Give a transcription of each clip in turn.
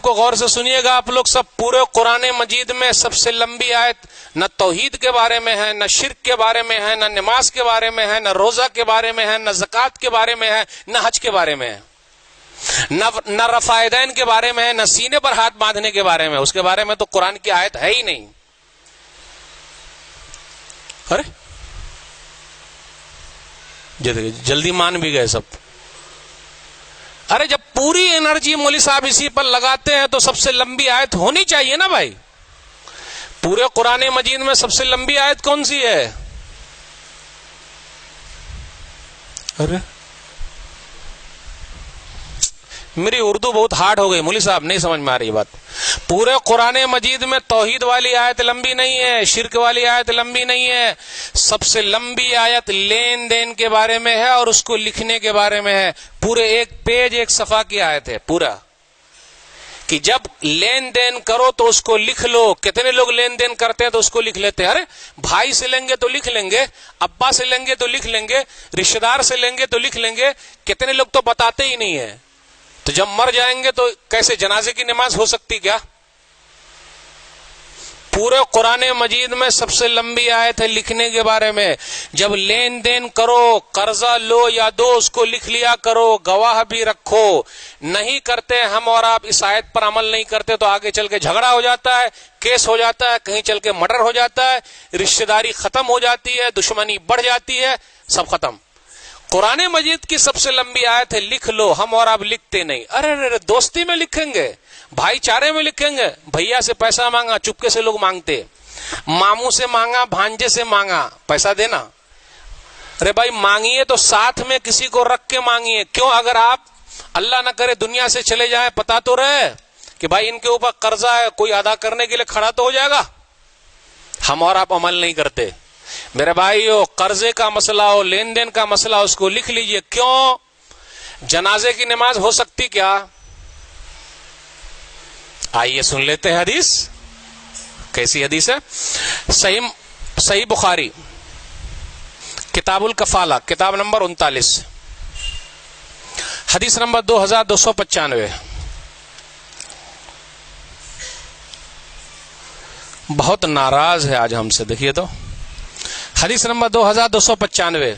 کو غور سے سنیے گا آپ لوگ سب. پورے قرآن مجید میں سب سے لمبی آیت نہ توحید کے بارے میں ہے، نہ شرک کے بارے میں ہے، نہ نماز کے بارے میں ہے، نہ روزہ کے بارے میں ہے، نہ زکوٰۃ کے بارے میں ہے، نہ حج کے بارے میں ہے، نہ رفع یدین کے بارے میں ہے، نہ سینے پر ہاتھ باندھنے کے بارے میں. اس کے بارے میں تو قرآن کی آیت ہے ہی نہیں. ارے جلدی مان بھی گئے سب. ارے جب پوری انرجی مولوی صاحب اسی پر لگاتے ہیں تو سب سے لمبی آیت ہونی چاہیے نا بھائی. پورے قرآن مجید میں سب سے لمبی آیت کون سی ہے؟ ارے میری اردو بہت ہارڈ ہو گئی مولوی صاحب، نہیں سمجھ میں آ رہی بات. پورے قرآن مجید میں توحید والی آیت لمبی نہیں ہے، شرک والی آیت لمبی نہیں ہے. سب سے لمبی آیت لین دین کے بارے میں ہے اور اس کو لکھنے کے بارے میں ہے. پورے ایک پیج ایک صفحہ کی آیت ہے پورا، کہ جب لین دین کرو تو اس کو لکھ لو. کتنے لوگ لین دین کرتے ہیں تو اس کو لکھ لیتے ہیں. ارے بھائی سے لیں گے تو لکھ لیں گے، ابا سے لیں گے تو لکھ لیں گے، رشتہ دار سے لیں گے تو لکھ لیں گے. کتنے لوگ تو بتاتے ہی نہیں ہیں. تو جب مر جائیں گے تو کیسے جنازے کی نماز ہو سکتی کیا؟ پورے قرآن مجید میں سب سے لمبی آیت ہے لکھنے کے بارے میں. جب لین دین کرو، قرضہ لو یا دو، اس کو لکھ لیا کرو، گواہ بھی رکھو. نہیں کرتے ہم اور آپ اس آیت پر عمل نہیں کرتے تو آگے چل کے جھگڑا ہو جاتا ہے، کیس ہو جاتا ہے، کہیں چل کے مرڈر ہو جاتا ہے، رشتہ داری ختم ہو جاتی ہے، دشمنی بڑھ جاتی ہے، سب ختم. قرآن مجید کی سب سے لمبی آیت ہے لکھ لو. ہم اور آپ لکھتے نہیں. ارے دوستی میں لکھیں گے، بھائی چارے میں لکھیں گے. بھیا سے پیسہ مانگا، چپکے سے لوگ مانگتے. ماموں سے مانگا، بھانجے سے مانگا، پیسہ دینا. ارے بھائی مانگیے تو ساتھ میں کسی کو رکھ کے مانگیے. کیوں؟ اگر آپ اللہ نہ کرے دنیا سے چلے جائیں، پتا تو رہے کہ بھائی ان کے اوپر قرضہ ہے، کوئی ادا کرنے کے لیے کھڑا تو ہو جائے گا. ہم اور آپ عمل نہیں کرتے. میرے بھائیو، قرضے کا مسئلہ ہو، لین دین کا مسئلہ ہو، اس کو لکھ لیجئے. کیوں؟ جنازے کی نماز ہو سکتی کیا؟ آئیے سن لیتے ہیں حدیث. کیسی حدیث ہے؟ صحیح بخاری کتاب الکفالہ، کتاب نمبر 39، حدیث نمبر 2295. بہت ناراض ہے آج ہم سے. دیکھیے تو حدیث نمبر 2295.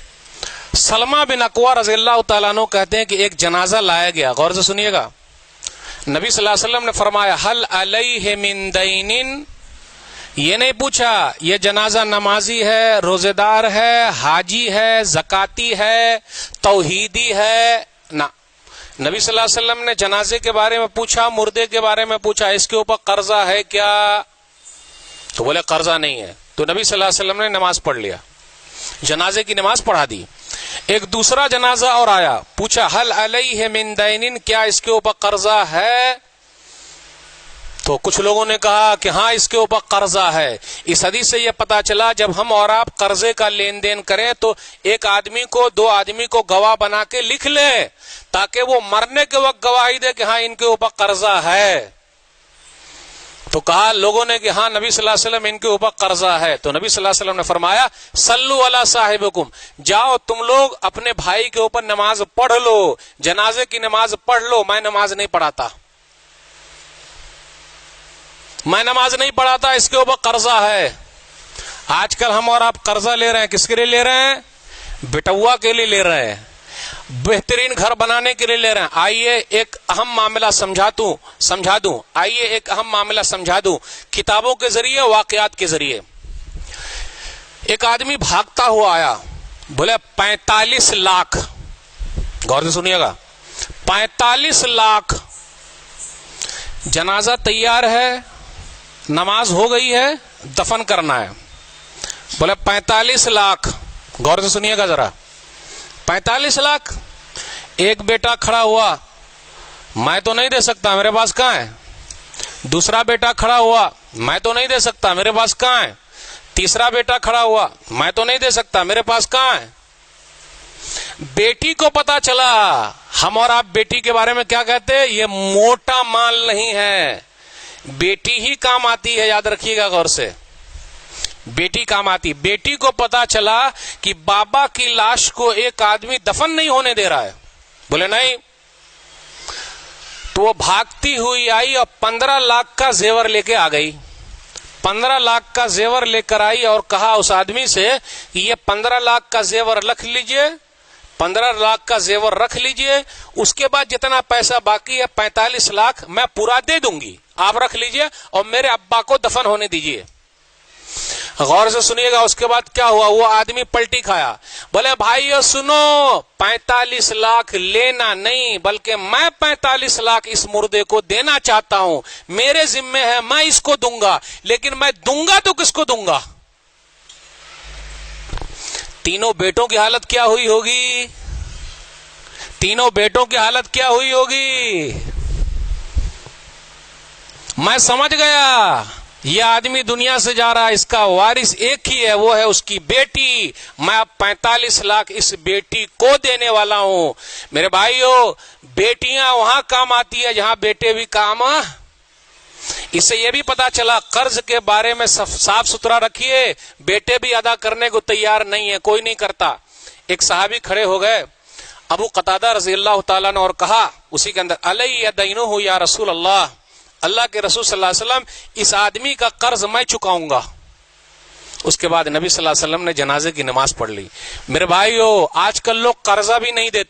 سلمہ بن اکوع رضی اللہ تعالیٰ عنہ کہتے ہیں کہ ایک جنازہ لایا گیا. غور سے سنیے گا. نبی صلی اللہ علیہ وسلم نے فرمایا حل علیہ من دین. یہ نہیں پوچھا یہ جنازہ نمازی ہے، روزے دار ہے، حاجی ہے، زکاتی ہے، توحیدی ہے. نہ، نبی صلی اللہ علیہ وسلم نے جنازے کے بارے میں پوچھا، مردے کے بارے میں پوچھا، اس کے اوپر قرضہ ہے کیا؟ تو بولے قرضہ نہیں ہے. تو نبی صلی اللہ علیہ وسلم نے نماز پڑھ لیا، جنازے کی نماز پڑھا دی. ایک دوسرا جنازہ اور آیا، پوچھا حل علیہ من دین، کیا اس کے اوپر قرضہ ہے؟ تو کچھ لوگوں نے کہا کہ ہاں اس کے اوپر قرضہ ہے. اس حدیث سے یہ پتا چلا جب ہم اور آپ قرضے کا لین دین کریں تو ایک آدمی کو، دو آدمی کو گواہ بنا کے لکھ لے، تاکہ وہ مرنے کے وقت گواہی دے کہ ہاں ان کے اوپر قرضہ ہے. تو کہا لوگوں نے کہ ہاں نبی صلی اللہ علیہ وسلم ان کے اوپر قرضہ ہے. تو نبی صلی اللہ علیہ وسلم نے فرمایا صلو علی صاحبکم، جاؤ تم لوگ اپنے بھائی کے اوپر نماز پڑھ لو، جنازے کی نماز پڑھ لو. میں نماز نہیں پڑھاتا، میں نماز نہیں پڑھاتا، اس کے اوپر قرضہ ہے. آج کل ہم اور آپ قرضہ لے رہے ہیں، کس کے لیے لے رہے ہیں؟ بیٹوا کے لیے لے رہے ہیں، بہترین گھر بنانے کے لیے لے رہے ہیں. آئیے ایک اہم معاملہ سمجھا دوں. آئیے ایک اہم معاملہ سمجھا دوں، کتابوں کے ذریعے، واقعات کے ذریعے. ایک آدمی بھاگتا ہوا آیا، بولے 45 لاکھ. غور سے سنیے گا، 45 لاکھ. جنازہ تیار ہے، نماز ہو گئی ہے، دفن کرنا ہے. بولے 45 لاکھ. غور سے سنیے گا ذرا، 45 لاکھ. ایک بیٹا کھڑا ہوا، میں تو نہیں دے سکتا، میرے پاس کہاں ہے. دوسرا بیٹا کھڑا ہوا، میں تو نہیں دے سکتا، میرے پاس کہاں ہے. تیسرا بیٹا کھڑا ہوا، میں تو نہیں دے سکتا، میرے پاس کہاں ہے. بیٹی کو پتا چلا. ہم اور آپ بیٹی کے بارے میں کیا کہتے ہیں؟ یہ موٹا مال نہیں ہے، بیٹی ہی کام آتی ہے. یاد رکھیے گا غور سے، بیٹی کام آتی. بیٹی کو پتا چلا کہ بابا کی لاش کو ایک آدمی دفن نہیں ہونے دے رہا ہے. بولے نہیں. تو وہ بھاگتی ہوئی آئی اور 15 لاکھ کا زیور لے کے آ گئی. 15 لاکھ کا زیور لے کر آئی اور کہا اس آدمی سے کہ یہ 15 لاکھ کا زیور رکھ لیجئے, 15 لاکھ کا زیور رکھ لیجئے, اس کے بعد جتنا پیسہ باقی ہے 45 لاکھ میں پورا دے دوں گی, آپ رکھ لیجئے اور میرے ابا کو دفن ہونے دیجئے. غور سے سنیے گا اس کے بعد کیا ہوا. وہ آدمی پلٹی کھایا, بولے بھائیو سنو, 45 لاکھ لینا نہیں بلکہ میں 45 لاکھ اس مردے کو دینا چاہتا ہوں, میرے ذمے ہے, میں اس کو دوں گا, لیکن میں دوں گا تو کس کو دوں گا. تینوں بیٹوں کی حالت کیا ہوئی ہوگی, تینوں بیٹوں کی حالت کیا ہوئی ہوگی. میں سمجھ گیا یہ آدمی دنیا سے جا رہا ہے, اس کا وارث ایک ہی ہے, وہ ہے اس کی بیٹی. میں اب 45 لاکھ اس بیٹی کو دینے والا ہوں. میرے بھائیو, بیٹیاں وہاں کام آتی ہے جہاں بیٹے بھی کام. اس سے یہ بھی پتا چلا قرض کے بارے میں صاف ستھرا رکھیے, بیٹے بھی ادا کرنے کو تیار نہیں ہے, کوئی نہیں کرتا. ایک صحابی کھڑے ہو گئے ابو قتادہ رضی اللہ تعالیٰ نے اور کہا اسی کے اندر, علی دینہ یا رسول اللہ, اللہ کے رسول صلی اللہ علیہ وسلم اس آدمی کا قرض میں چکاؤں گا. اس کے بعد نبی صلی اللہ علیہ وسلم نے جنازے کی نماز پڑھ لی. میرے بھائیو, آج کل لوگ قرضہ بھی نہیں دیتے.